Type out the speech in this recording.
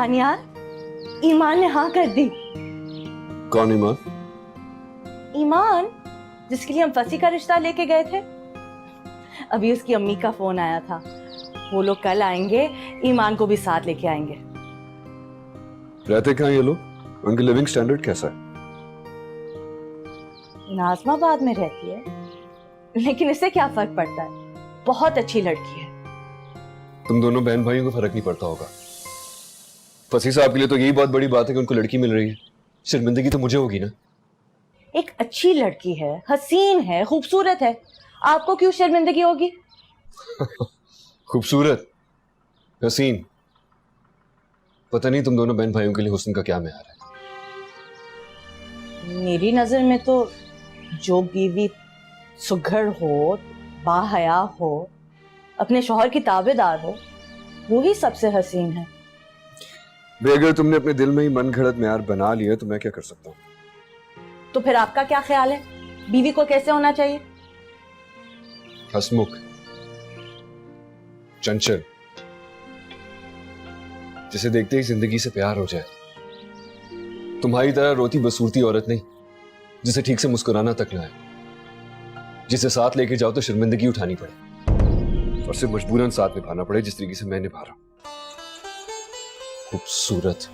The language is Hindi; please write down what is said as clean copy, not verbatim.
बानियान, ईमान ने हाँ कर दी। कौन ईमान? ईमान जिसके लिए हम फंसी का रिश्ता लेके गए थे। अभी उसकी अम्मी का फोन आया था, वो लोग कल आएंगे, ईमान को भी साथ लेके आएंगे। रहते कहाँ ये लोग? उनकी लिविंग स्टैंडर्ड कैसा है? नाजमाबाद में रहती है, लेकिन इससे क्या फर्क पड़ता है, बहुत अच्छी लड़की है। तुम दोनों बहन भाइयों को फर्क नहीं पड़ता होगा। फसी साहब के लिए तो यही बहुत बड़ी बात है कि उनको लड़की मिल रही है। शर्मिंदगी तो मुझे होगी ना। एक अच्छी लड़की है, हसीन है, खूबसूरत है, आपको क्यों शर्मिंदगी होगी? खूबसूरत, हसीन, पता नहीं तुम दोनों बहन भाइयों के लिए हुस्न का क्या मेयार है। मेरी नजर में तो जो बीवी सुघड़ हो, बाहया हो, अपने शौहर की ताबेदार हो, वो ही सबसे हसीन है। अगर तुमने अपने दिल में ही मन घड़त मेयार बना लिया तो मैं क्या कर सकता हूँ? तो फिर आपका क्या ख्याल है, बीवी को कैसे होना चाहिए? हसमुख, चंचल, जिसे देखते ही जिंदगी से प्यार हो जाए। तुम्हारी तरह रोती बसूरती औरत नहीं, जिसे ठीक से मुस्कुराना तक ना आए, जिसे साथ लेके जाओ तो शर्मिंदगी उठानी पड़े और सिर्फ मजबूरन साथ निभाना पड़े, जिस तरीके से मैं निभा रहा हूं। खूबसूरत,